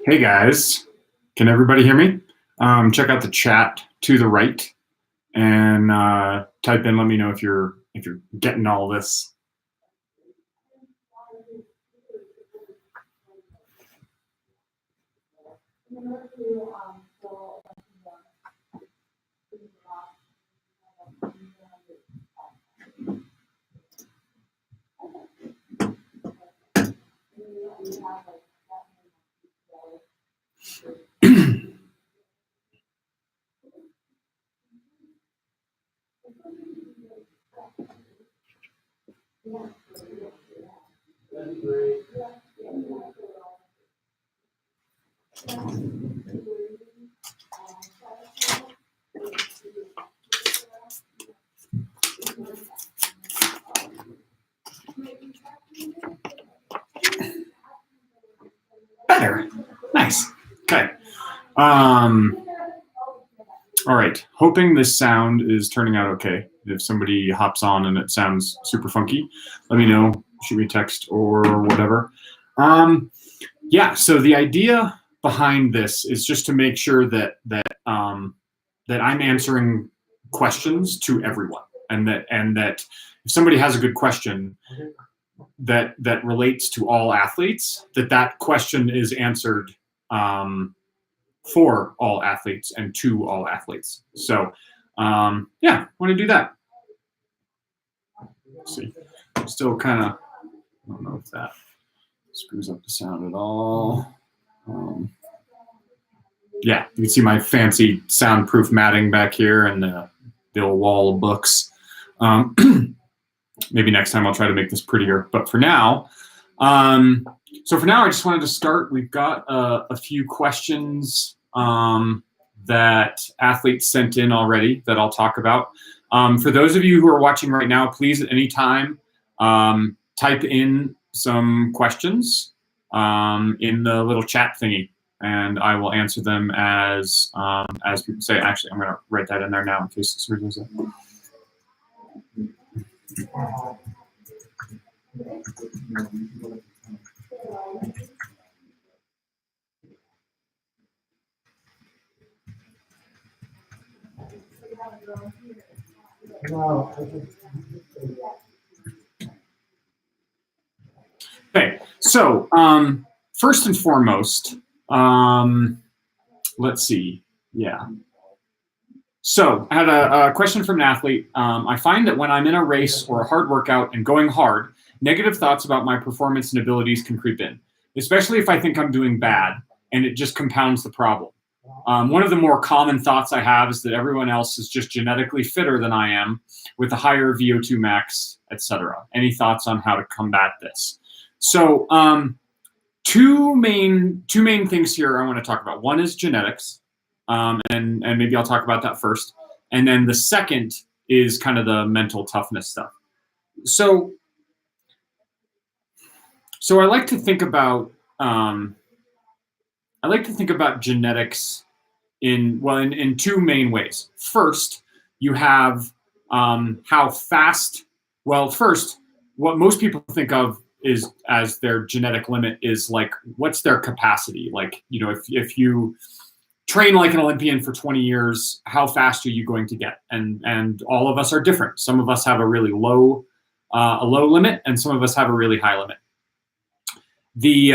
Hey guys, can everybody hear me? Check out the chat to the right and type in. Let me know if you're getting all this. Better. Nice. Okay. All right. Hoping this sound is turning out okay. If somebody hops on and it sounds super funky, let me know. Shoot me a text or whatever. Yeah. So the idea behind this is just to make sure that I'm answering questions to everyone, and that if somebody has a good question that relates to all athletes, that question is answered for all athletes and to all athletes. So yeah, want to do that. Let's see. Still kind of, I don't know if that screws up the sound at all. Yeah, you can see my fancy soundproof matting back here and the old wall of books. Maybe next time I'll try to make this prettier. But for now, I just wanted to start. We've got a few questions that athletes sent in already that I'll talk about. For those of you who are watching right now, please at any time type in some questions in the little chat thingy, and I will answer them as people say. Actually, I'm going to write that in there now in case it's reads it. Okay, so first and foremost, let's see. Yeah. So I had a question from an athlete. I find that when I'm in a race or a hard workout and going hard, negative thoughts about my performance and abilities can creep in, especially if I think I'm doing bad, and it just compounds the problem. One of the more common thoughts I have is that everyone else is just genetically fitter than I am with a higher VO2 max, etc. Any thoughts on how to combat this? So two main things here I want to talk about. One is genetics, and maybe I'll talk about that first. And then the second is kind of the mental toughness stuff. So I like to think about genetics in two main ways. First, you have how fast. Well, first, what most people think of is as their genetic limit is like, what's their capacity? Like, you know, if you train like an Olympian for 20 years, how fast are you going to get? And all of us are different. Some of us have a really low limit, and some of us have a really high limit. The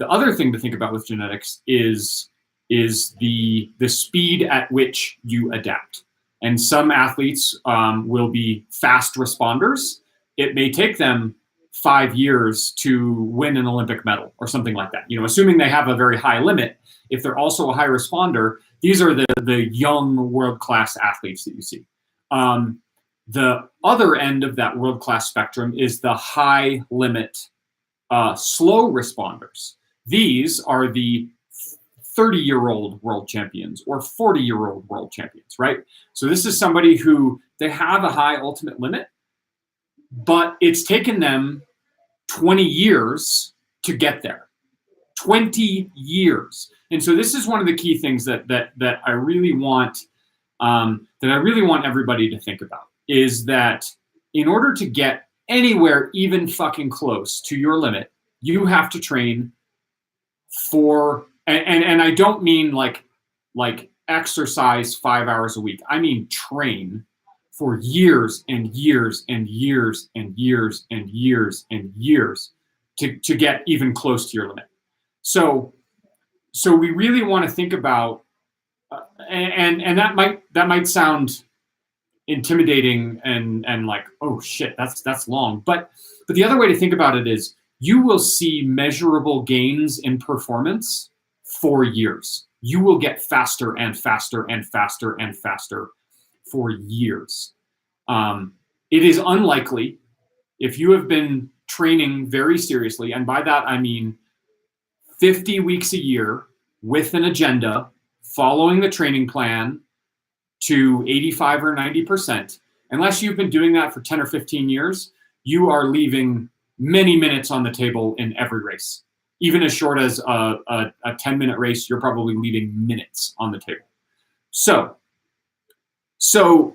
other thing to think about with genetics is the speed at which you adapt. And some athletes will be fast responders. It may take them 5 years to win an Olympic medal or something like that. You know, assuming they have a very high limit. If they're also a high responder, these are the young world-class athletes that you see. The other end of that world-class spectrum is the high limit slow responders. These are the 30-year-old world champions or 40-year-old world champions, right? So this is somebody who they have a high ultimate limit, but it's taken them 20 years to get there. 20 years. And so this is one of the key things that I really want everybody to think about, is that in order to get anywhere even fucking close to your limit, you have to train for, and I don't mean like exercise 5 hours a week. I mean train for years and years and years and years and years and years to get even close to your limit. So we really want to think about, and that might sound intimidating and like, oh shit, that's long. But the other way to think about it is you will see measurable gains in performance for years. You will get faster and faster and faster and faster for years. It is unlikely, if you have been training very seriously, and by that I mean 50 weeks a year with an agenda, following the training plan to 85 or 90%, unless you've been doing that for 10 or 15 years, you are leaving many minutes on the table in every race. Even as short as a 10-minute race, you're probably leaving minutes on the table. So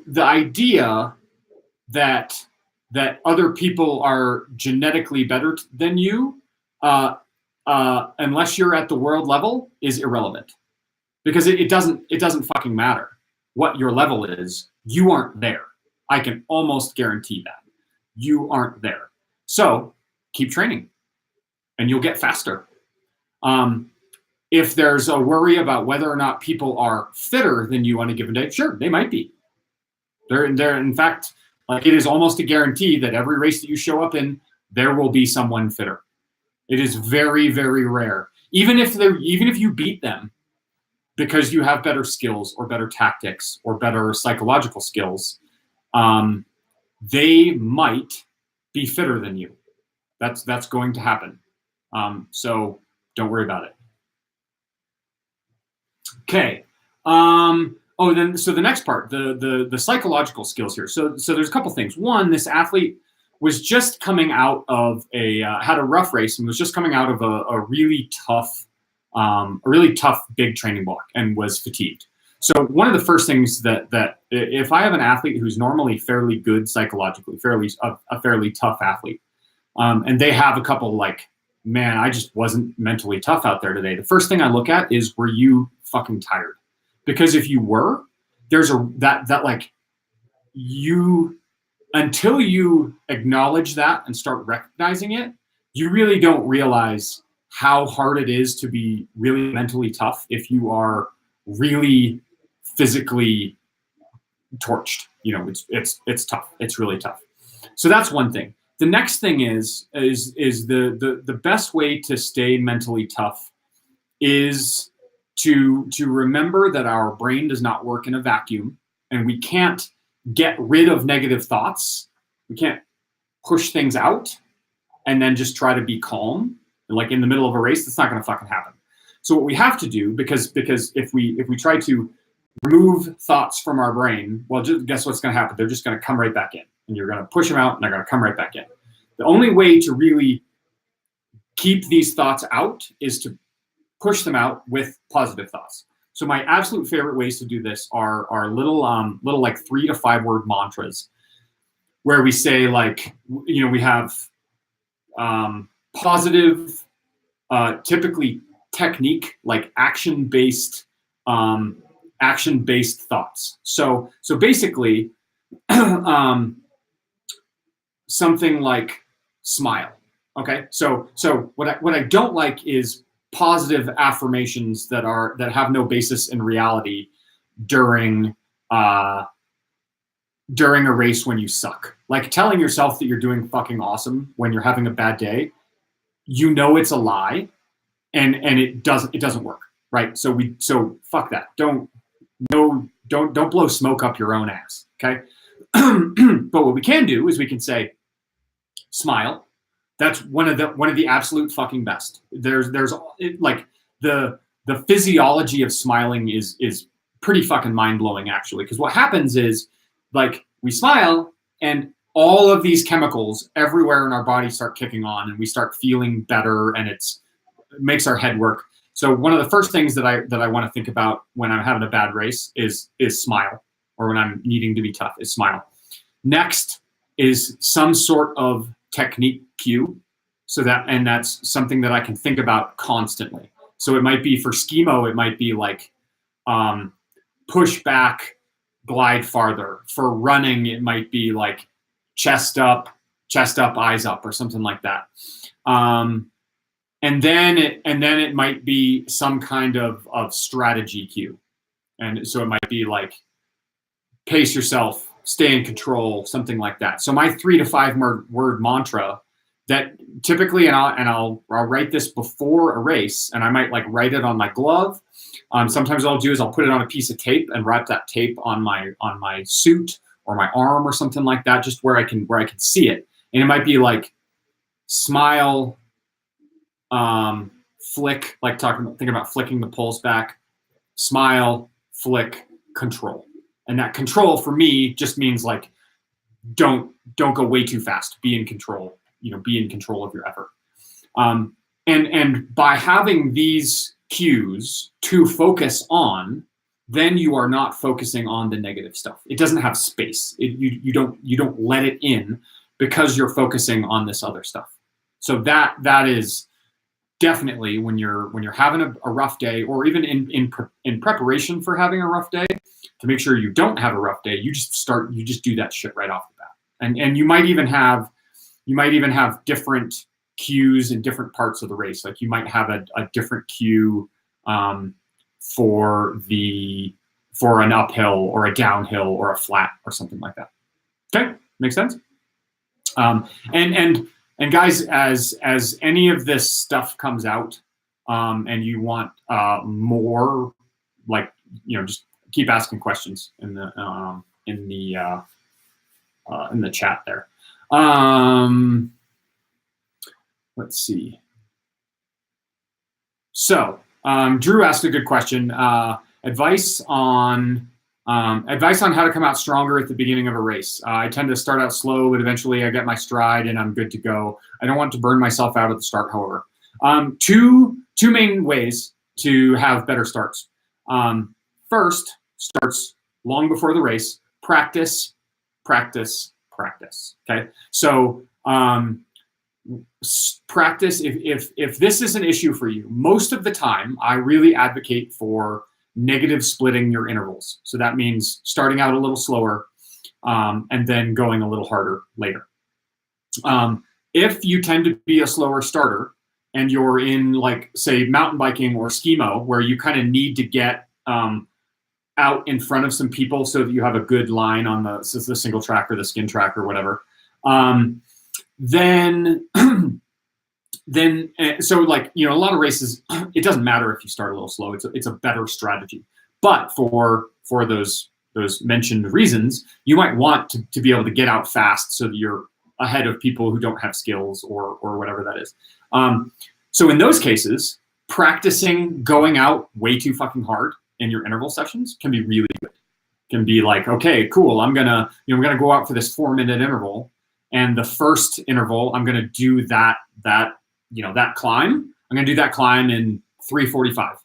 the idea that other people are genetically better than you, unless you're at the world level, is irrelevant, because it doesn't fucking matter what your level is. You aren't there. I can almost guarantee that you aren't there. So keep training, and you'll get faster. If there's a worry about whether or not people are fitter than you on a given day, sure, they might be. They're in fact, like, it is almost a guarantee that every race that you show up in, there will be someone fitter. It is very, very rare. Even if you beat them because you have better skills or better tactics or better psychological skills, they might be fitter than you. That's going to happen. So don't worry about it. Okay. So the next part, the psychological skills here. So there's a couple things. One, this athlete was just coming out of had a rough race and was just coming out of a really tough big training block and was fatigued. So one of the first things that if I have an athlete who's normally fairly good psychologically, a fairly tough athlete, and they have a couple like, man, I just wasn't mentally tough out there today. The first thing I look at is, were you fucking tired? Because if you were, there's until you acknowledge that and start recognizing it, you really don't realize how hard it is to be really mentally tough if you are really physically torched. It's tough. It's really tough. So that's one thing. The next thing is the best way to stay mentally tough is to remember that our brain does not work in a vacuum, and we can't get rid of negative thoughts. We can't push things out and then just try to be calm. Like in the middle of a race, that's not going to fucking happen. So what we have to do, because if we try to remove thoughts from our brain, well, just guess what's going to happen? They're just going to come right back in, and you're going to push them out, and they're going to come right back in. The only way to really keep these thoughts out is to push them out with positive thoughts. So my absolute favorite ways to do this are little like 3 to 5 word mantras, where we say, like, we have positive, typically technique, like action-based thoughts. So basically, something like smile. Okay. So what I don't like is positive affirmations that have no basis in reality during a race when you suck. Like telling yourself that you're doing fucking awesome when you're having a bad day, it's a lie, and it doesn't work, right? So fuck that. Don't blow smoke up your own ass. Okay. but what we can do is we can say, smile. That's one of the absolute fucking best. There's like the physiology of smiling is pretty fucking mind blowing, actually, because what happens is, like, we smile and all of these chemicals everywhere in our body start kicking on, and we start feeling better, and it makes our head work. So one of the first things that I want to think about when I'm having a bad race is smile, or when I'm needing to be tough is smile. Next is some sort of technique cue, and that's something that I can think about constantly. So it might be for skimo, it might be like push back, glide farther. For running, it might be like chest up, eyes up, or something like that. And then it might be some kind of strategy cue. And so it might be like pace yourself, stay in control, something like that. So my 3 to 5 word mantra that typically, and I'll write this before a race, and I might like write it on my glove. Sometimes what I'll do is I'll put it on a piece of tape and wrap that tape on my suit or my arm or something like that, just where I can see it. And it might be like smile, flick, like thinking about flicking the pulse back, smile, flick, control. And that control for me just means like don't go way too fast. Be in control. Be in control of your effort. And by having these cues to focus on, then you are not focusing on the negative stuff. It doesn't have space. You don't let it in because you're focusing on this other stuff. So that is definitely when you're having a rough day, or even in preparation for having a rough day, to make sure you don't have a rough day, you just do that shit right off the bat. And you might even have different cues in different parts of the race. Like you might have a different cue for an uphill or a downhill or a flat or something like that. Okay, makes sense. And guys, as any of this stuff comes out, and you want more, like, just keep asking questions in the chat there. Let's see. So Drew asked a good question. Advice on how to come out stronger at the beginning of a race. I tend to start out slow, but eventually I get my stride and I'm good to go. I don't want to burn myself out at the start, however. Two main ways to have better starts. First, starts long before the race. Practice. Okay, so practice. If this is an issue for you, most of the time I really advocate for negative splitting your intervals. So that means starting out a little slower and then going a little harder later. If you tend to be a slower starter and you're in, like, say, mountain biking or skimo, where you kind of need to get out in front of some people so that you have a good line on the single track or the skin track or whatever, then so, like, a lot of races, it doesn't matter if you start a little slow. It's a better strategy. But for those mentioned reasons, you might want to be able to get out fast so that you're ahead of people who don't have skills or whatever that is. So in those cases, practicing going out way too fucking hard in your interval sessions can be really good. Can be like, okay, cool, I'm gonna go out for this 4-minute interval, and the first interval I'm gonna do that climb. I'm gonna do that climb in 3:45,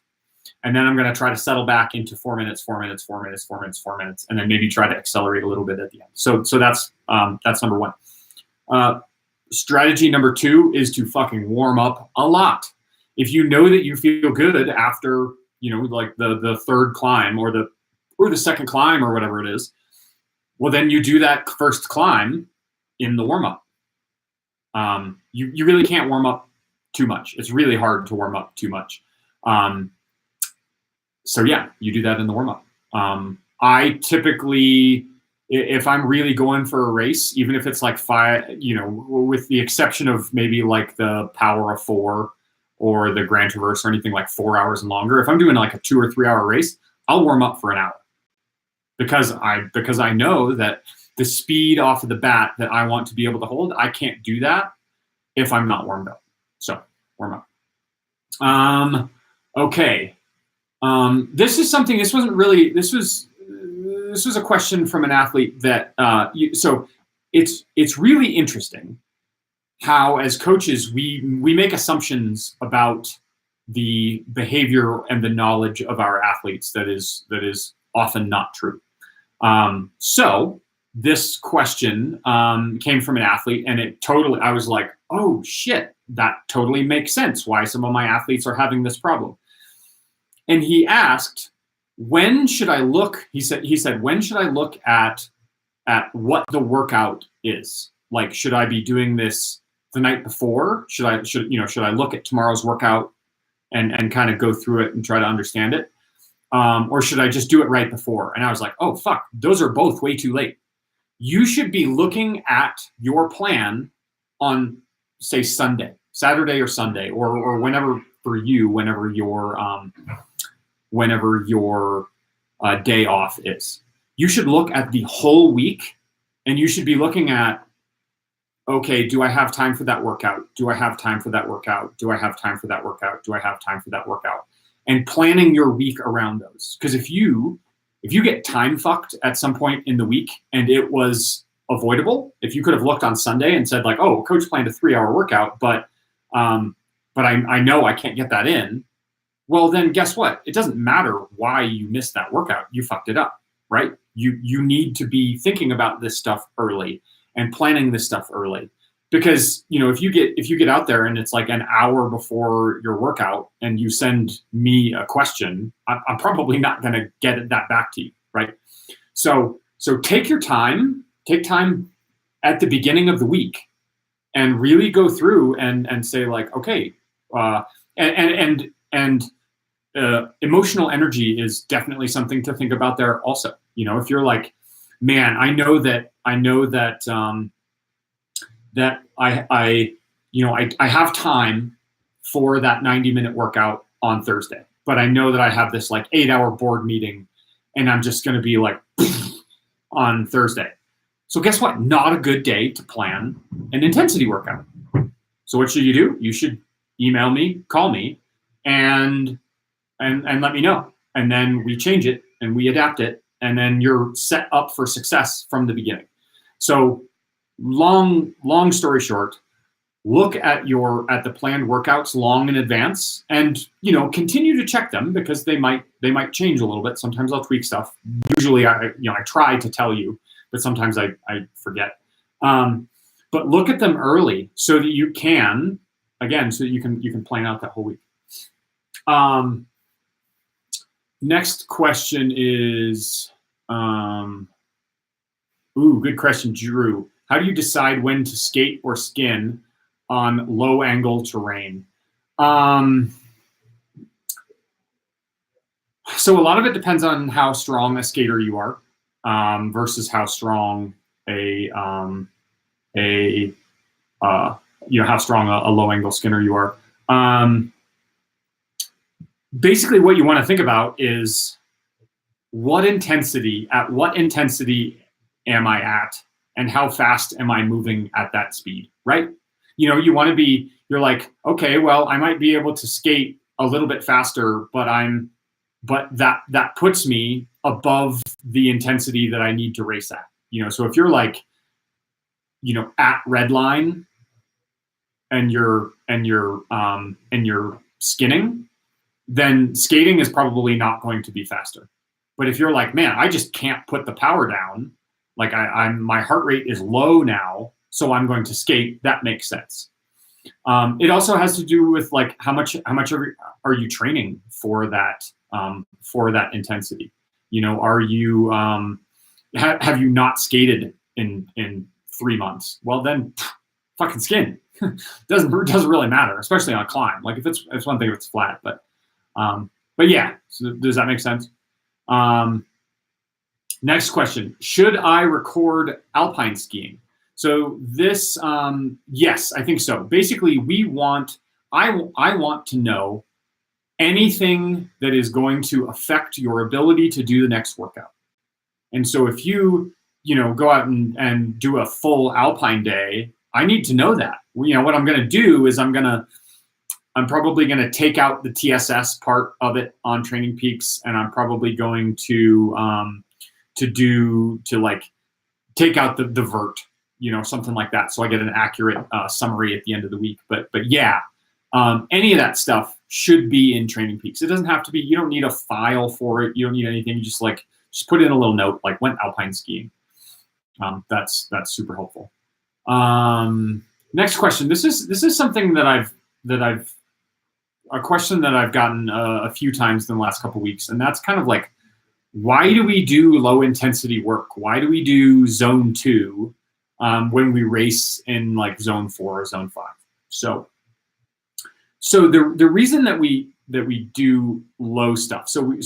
and then I'm gonna try to settle back into 4 minutes, 4 minutes, 4 minutes, 4 minutes, 4 minutes, and then maybe try to accelerate a little bit at the end. So that's number one. Strategy number 2 is to fucking warm up a lot. If you know that you feel good after, like the third climb or the second climb or whatever it is, well, then you do that first climb in the warm up. You really can't warm up too much. It's really hard to warm up too much. So yeah, you do that in the warm up. I typically, if I'm really going for a race, even if it's like 5, with the exception of maybe like the Power of 4 or the Grand Traverse or anything like 4 hours and longer, if I'm doing like a 2 or 3 hour race, I'll warm up for an hour because I know that the speed off of the bat that I want to be able to hold. I can't do that if I'm not warmed up. So warm up. Okay. This is something. This wasn't really. This was a question from an athlete that. So it's really interesting how, as coaches, we make assumptions about the behavior and the knowledge of our athletes that is often not true. So this question came from an athlete, and I was like, oh shit, that totally makes sense why some of my athletes are having this problem. And he asked, when should I look? He said, when should I look at what the workout is? Like, should I be doing this the night before? Should I look at tomorrow's workout and kind of go through it and try to understand it? Or should I just do it right before? And I was like, oh, fuck, those are both way too late. You should be looking at your plan on, say, Saturday or Sunday, or whenever for you, whenever your day off is. You should look at the whole week, and you should be looking at, okay, do I have time for that workout? Do I have time for that workout? Do I have time for that workout? Do I have time for that workout? And planning your week around those. Because if you get time fucked at some point in the week and it was avoidable, if you could have looked on Sunday and said like, oh, coach planned a 3-hour workout, but I know I can't get that in. Well, then guess what? It doesn't matter why you missed that workout. You fucked it up, right? You need to be thinking about this stuff early and planning this stuff early. Because, if you get out there and it's like an hour before your workout and you send me a question, I'm probably not going to get that back to you, right? So take time at the beginning of the week and really go through and say like, okay, emotional energy is definitely something to think about there also. If you're like, man, I know that I have time for that 90-minute workout on Thursday, but I know that I have this like 8-hour board meeting and I'm just going to be like on Thursday. So guess what? Not a good day to plan an intensity workout. So what should you do? You should email me, call me, and let me know. And then we change it and we adapt it. And then you're set up for success from the beginning. So long story short, look at the planned workouts long in advance, and continue to check them because they might change a little bit. Sometimes I'll tweak stuff. Usually I try to tell you, but sometimes I forget. But look at them early so that you can plan out that whole week. Next question is, good question, Drew. How do you decide when to skate or skin on low angle terrain? So a lot of it depends on how strong a skater you are versus how strong how strong a low angle skinner you are. Basically what you want to think about is at what intensity am I at? And how fast am I moving at that speed, right? You're like, okay, well, I might be able to skate a little bit faster, but that puts me above the intensity that I need to race at. So if you're like, at red line and you're skinning, then skating is probably not going to be faster. But if you're like, man, I just can't put the power down, like my heart rate is low now, so I'm going to skate. That makes sense. It also has to do with like how much are you training for that intensity? Are you have you not skated in 3 months? Well, then fucking skin. doesn't really matter, especially on a climb. Like if it's one thing if it's flat, but yeah. So does that make sense? Next question, should I record alpine skiing? So this, yes, I think so. Basically, I want to know anything that is going to affect your ability to do the next workout. And so if you go out and do a full alpine day, I need to know that. What I'm going to do is I'm probably going to take out the TSS part of it on Training Peaks, and I'm probably going to take out the vert, something like that, so I get an accurate summary at the end of the week. But yeah, any of that stuff should be in Training Peaks. It doesn't have to be. You don't need a file for it. You don't need anything. You just put in a little note like went alpine skiing. That's super helpful. Next question. This is something that I've a question that I've gotten a few times in the last couple of weeks, and that's kind of like, why do we do low intensity work? Why do we do zone 2 when we race in like zone 4 or zone 5? So the reason that we do low stuff. So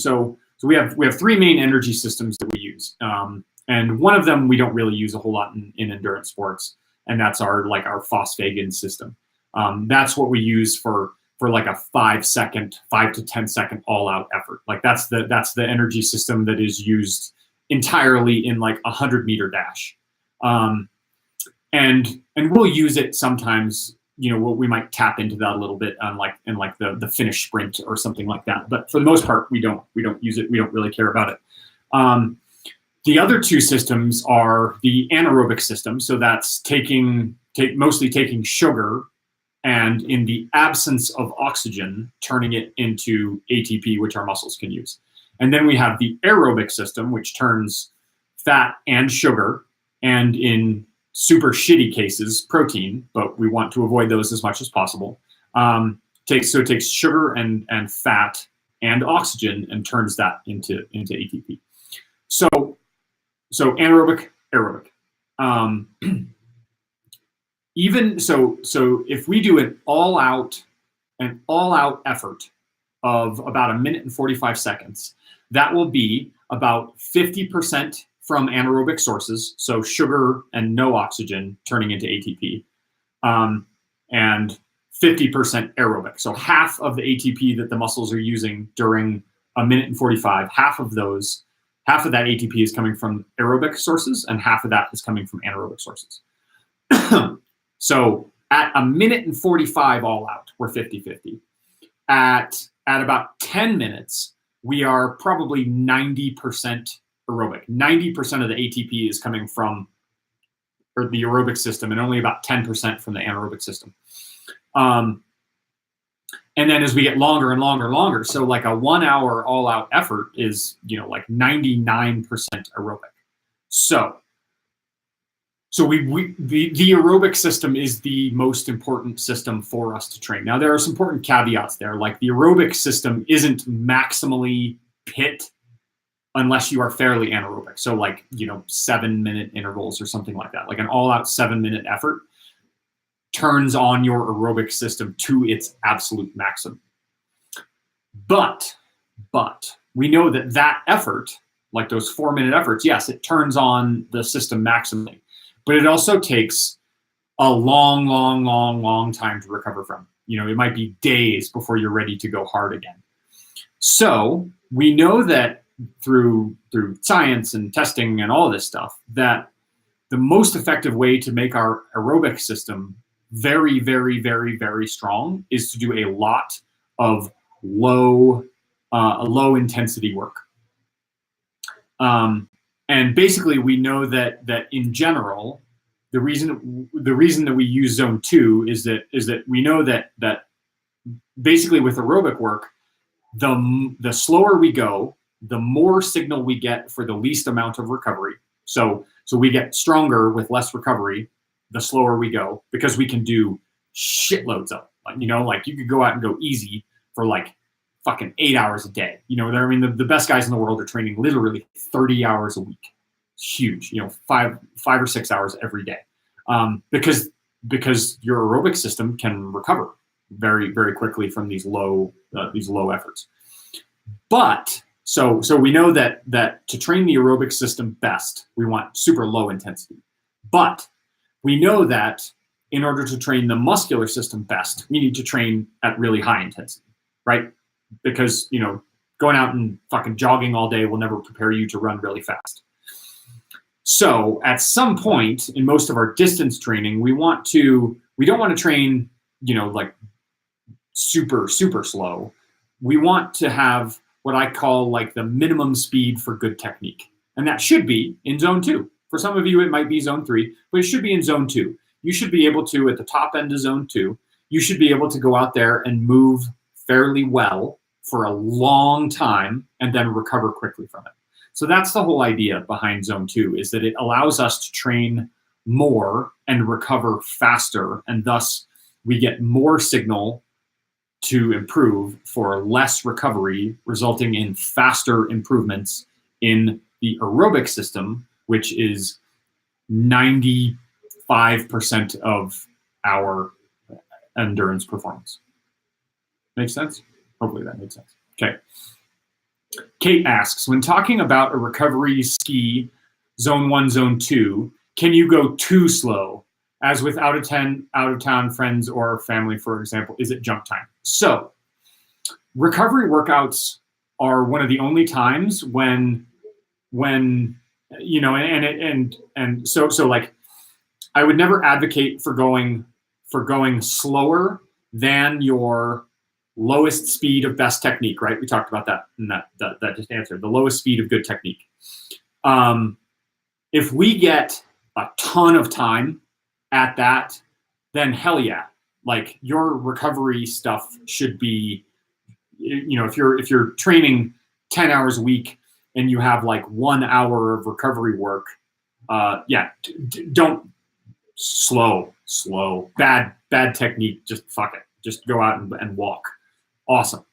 we have 3 main energy systems that we use, and one of them we don't really use a whole lot in endurance sports, and that's our phosphagen system. That's what we use for like a 5 to 10 second all out effort. Like that's the energy system that is used entirely in like 100-meter dash. And we'll use it sometimes, we might tap into that a little bit on in the finish sprint or something like that. But for the most part, we don't use it. We don't really care about it. The other 2 systems are the anaerobic system. So that's mostly taking sugar, and in the absence of oxygen, turning it into ATP, which our muscles can use. And then we have the aerobic system, which turns fat and sugar, and in super shitty cases, protein, but we want to avoid those as much as possible. It takes sugar and fat and oxygen and turns that into ATP. So anaerobic, aerobic. Even so if we do an all-out effort of about 1 minute and 45 seconds, that will be about 50% from anaerobic sources, so sugar and no oxygen turning into ATP, and 50% aerobic. So half of the ATP that the muscles are using during 1 minute and 45, half of that ATP is coming from aerobic sources, and half of that is coming from anaerobic sources. So at 1 minute and 45 all out, we're 50-50. At about 10 minutes, we are probably 90% aerobic. 90% of the ATP is coming from the aerobic system, and only about 10% from the anaerobic system. And then as we get longer and longer, so like a 1 hour all out effort is, like 99% aerobic. So the aerobic system is the most important system for us to train. Now, there are some important caveats there. Like the aerobic system isn't maximally pit unless you are fairly anaerobic. So 7-minute intervals or something like that. Like an all-out 7-minute effort turns on your aerobic system to its absolute maximum. But we know that effort, like those 4-minute efforts, yes, it turns on the system maximally. But it also takes a long time to recover from. It might be days before you're ready to go hard again. So we know that through science and testing and all this stuff, that the most effective way to make our aerobic system very, very, very, very strong is to do a lot of low intensity work. And basically, we know that in general, the reason that we use zone 2 is that we know that basically with aerobic work, the slower we go, the more signal we get for the least amount of recovery. So we get stronger with less recovery the slower we go, because we can do shitloads of it. Like you could go out and go easy for like fucking 8 hours a day. The best guys in the world are training literally 30 hours a week. It's huge. 5 or 6 hours every day, because your aerobic system can recover very, very quickly from these low efforts. But so we know that to train the aerobic system best, we want super low intensity. But we know that in order to train the muscular system best, we need to train at really high intensity, right? Because, going out and fucking jogging all day will never prepare you to run really fast. So at some point in most of our distance training, we don't want to train, like super slow. We want to have what I call like the minimum speed for good technique. And that should be in zone 2. For some of you, it might be zone 3, but it should be in zone 2. You should be able to, at the top end of zone 2, you should be able to go out there and move fairly well for a long time and then recover quickly from it. So that's the whole idea behind zone 2, is that it allows us to train more and recover faster, and thus we get more signal to improve for less recovery, resulting in faster improvements in the aerobic system, which is 95% of our endurance performance. Make sense? Hopefully that made sense. Okay. Kate asks, when talking about a recovery ski, zone 1, zone 2, can you go too slow? As with out of town friends or family, for example, is it jump time? So recovery workouts are one of the only times when so like I would never advocate for going slower than your lowest speed of best technique, right? We talked about that in that just answered, the lowest speed of good technique. If we get a ton of time at that, then hell yeah. Like your recovery stuff should be, if you're training 10 hours a week and you have like 1 hour of recovery work, don't slow, bad technique, just fuck it. Just go out and walk. Awesome.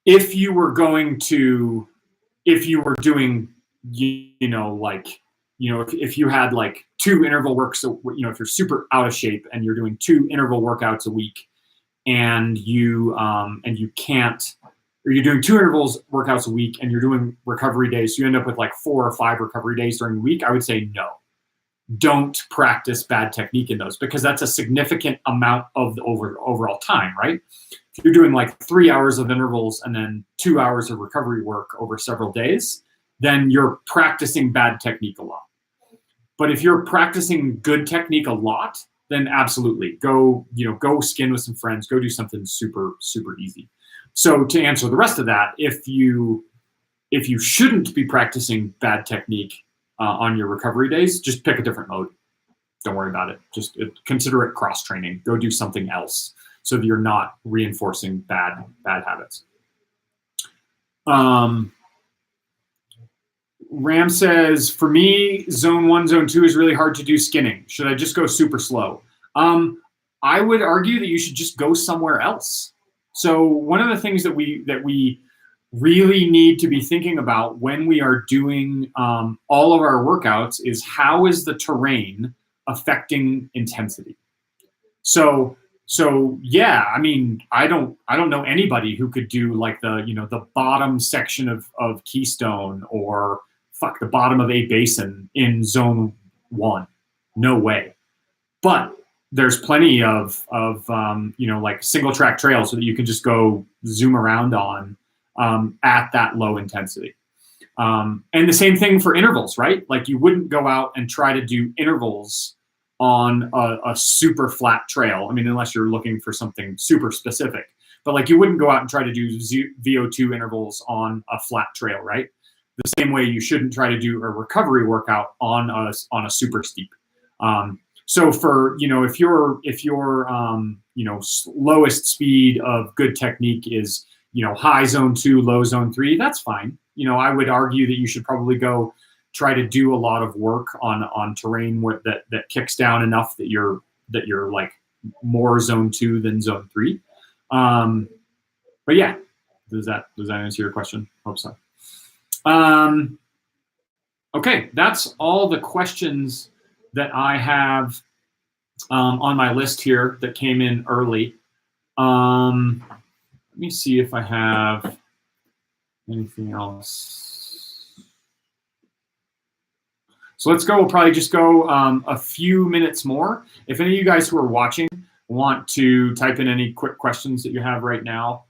If you were doing, if you had like 2 interval works, so, if you're super out of shape and you're doing 2 interval workouts a week and you can't, or you're doing 2 intervals workouts a week and you're doing recovery days, so you end up with like 4 or 5 recovery days during the week, I would say no. Don't practice bad technique in those, because that's a significant amount of the overall time, right? If you're doing like 3 hours of intervals and then 2 hours of recovery work over several days, then you're practicing bad technique a lot. But if you're practicing good technique a lot, then absolutely go skin with some friends, go do something super easy. So to answer the rest of that, if you shouldn't be practicing bad technique on your recovery days, just pick a different mode. Don't worry about it. Just consider it cross training. Go do something else so that you're not reinforcing bad habits. Ram says, for me, zone 1, zone 2 is really hard to do skinning. Should I just go super slow? I would argue that you should just go somewhere else. So one of the things that we really need to be thinking about when we are doing all of our workouts is, how is the terrain affecting intensity? So yeah, I mean, I don't know anybody who could do like the bottom section of Keystone or the bottom of A Basin in zone 1. No way. But there's plenty of like single track trails so that you can just go zoom around on at that low intensity. And the same thing for intervals, right? Like you wouldn't go out and try to do intervals on a super flat trail. I mean, unless you're looking for something super specific. But like you wouldn't go out and try to do VO2 intervals on a flat trail, right? The same way you shouldn't try to do a recovery workout on a super steep. So for if your lowest speed of good technique is high zone 2, low zone 3, that's fine. I would argue that you should probably go try to do a lot of work on terrain that kicks down enough that you're like more zone 2 than zone 3. But yeah, does that answer your question? Hope so. Okay, that's all the questions that I have on my list here that came in early. Let me see if I have anything else. So let's go. We'll probably just go a few minutes more. If any of you guys who are watching want to type in any quick questions that you have right now,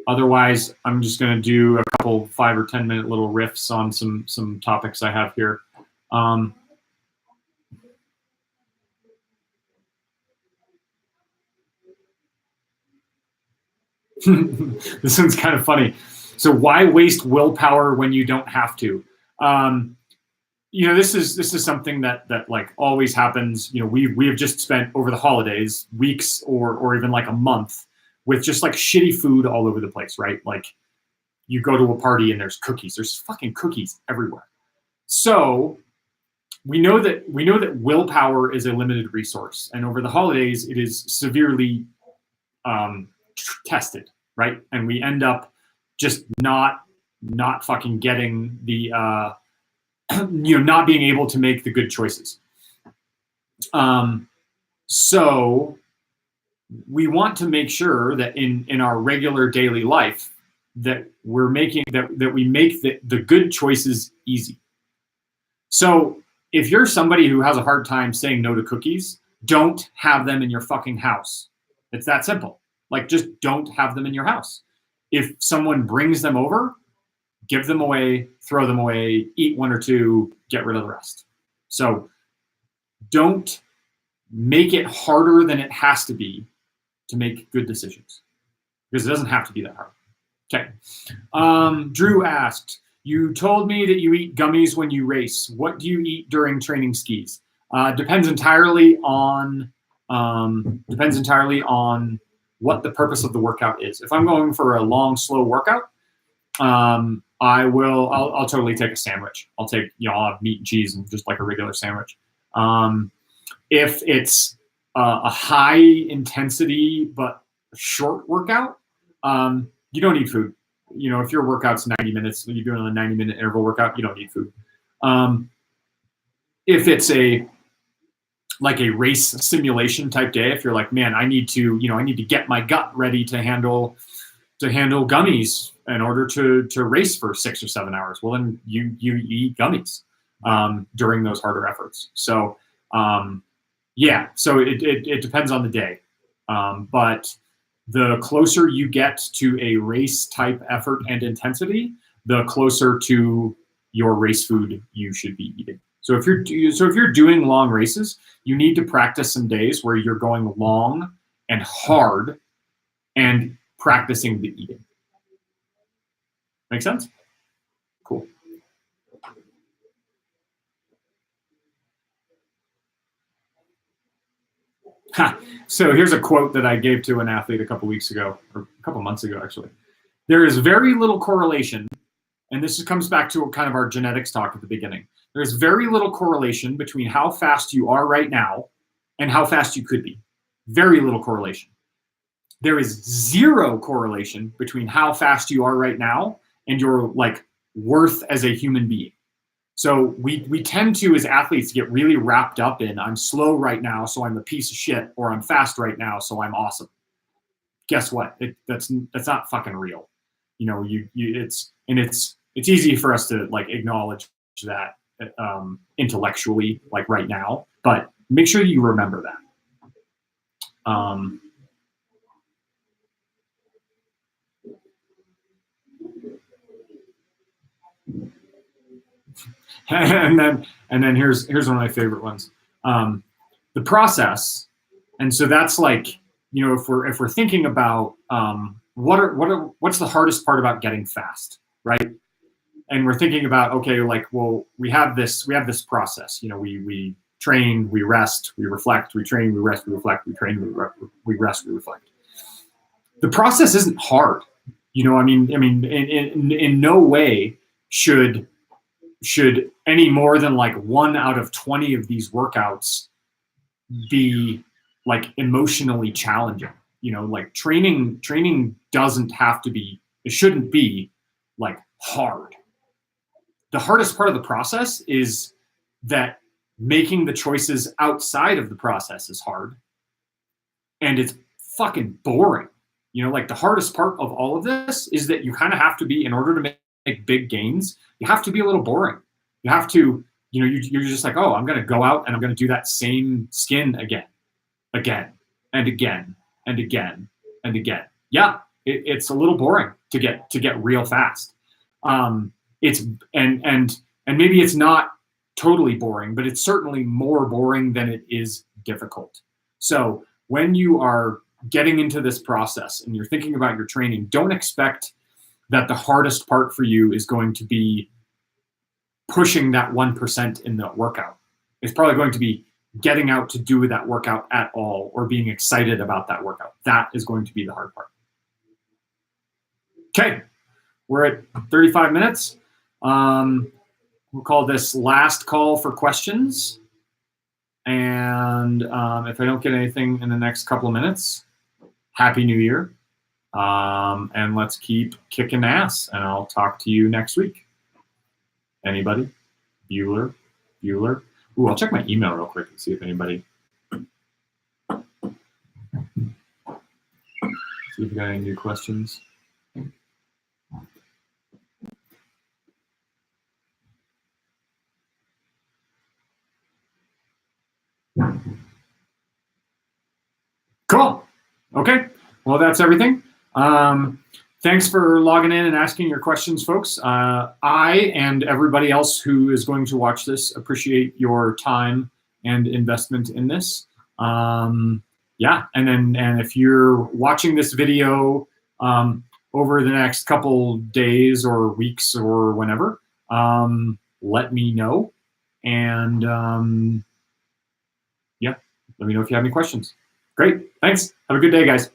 Otherwise, I'm just going to do a couple 5 or 10 minute little riffs on some topics I have here. This one's kind of funny. So why waste willpower when you don't have to? This is something that like always happens. We have just spent over the holidays weeks or even like a month with just like shitty food all over the place, right? Like you go to a party and there's cookies. There's fucking cookies everywhere. So we know that willpower is a limited resource, and over the holidays it is severely tested, right? And we end up just not fucking getting the not being able to make the good choices. So we want to make sure that in our regular daily life that we're making that we make the good choices easy. So if you're somebody who has a hard time saying no to cookies, don't have them in your fucking house. It's that simple. Like, just don't have them in your house. If someone brings them over, give them away, throw them away, eat 1 or 2, get rid of the rest. So don't make it harder than it has to be to make good decisions, because it doesn't have to be that hard. Okay. Drew asked, you told me that you eat gummies when you race. What do you eat during training skis? Depends entirely on what the purpose of the workout is. If I'm going for a long, slow workout, I'll totally take a sandwich. I'll have meat and cheese and just like a regular sandwich. If it's a high intensity but short workout, you don't need food. If your workout's 90 minutes, you're doing a 90-minute interval workout, you don't need food. If it's a race simulation type day, if you're like, man, I need to get my gut ready to handle gummies in order to race for 6 or 7 hours, well, then you eat gummies during those harder efforts. So so it depends on the day, but the closer you get to a race type effort and intensity, the closer to your race food you should be eating. So if you're doing long races, you need to practice some days where you're going long and hard and practicing the eating. Make sense? Cool. So here's a quote that I gave to an athlete a couple weeks ago, or a couple months ago, actually. There is very little correlation, and this comes back to kind of our genetics talk at the beginning. There's very little correlation between how fast you are right now and how fast you could be. Very little correlation. There is zero correlation between how fast you are right now and your worth as a human being. So we tend to, as athletes, get really wrapped up in, I'm slow right now, so I'm a piece of shit, or I'm fast right now, so I'm awesome. Guess what? That's not fucking real. It's easy for us to acknowledge that intellectually, right now, but make sure you remember that. and then here's one of my favorite ones, the process. And so that's if we're thinking about what's the hardest part about getting fast, right? And we're thinking about, okay, we have this process. We train, we rest, we reflect, we train, we rest, we reflect, we train, we rest, we reflect. The process isn't hard. In no way should any more than 1 out of 20 of these workouts be emotionally challenging. Training doesn't have to be, it shouldn't be hard. The hardest part of the process is that making the choices outside of the process is hard, and it's fucking boring. The hardest part of all of this is that you kind of have to be, in order to make big gains, you have to be a little boring. You have to, you're just oh, I'm going to go out and I'm going to do that same skin again and again and again and again. Yeah, it's a little boring to get real fast. It's and maybe it's not totally boring, but it's certainly more boring than it is difficult. So when you are getting into this process and you're thinking about your training, don't expect that the hardest part for you is going to be pushing that 1% in the workout. It's probably going to be getting out to do that workout at all, or being excited about that workout. That is going to be the hard part. Okay, we're at 35 minutes. We'll call this last call for questions. And if I don't get anything in the next couple of minutes, Happy New Year. And let's keep kicking ass, and I'll talk to you next week. Anybody? Bueller? Ooh, I'll check my email real quick and see if anybody. See if we got any new questions. Cool. Okay. Well, that's everything. Thanks for logging in and asking your questions, folks. I and everybody else who is going to watch this appreciate your time and investment in this. Yeah, and if you're watching this video over the next couple days or weeks or whenever, let me know. And yeah, let me know if you have any questions. Great. Thanks. Have a good day, guys.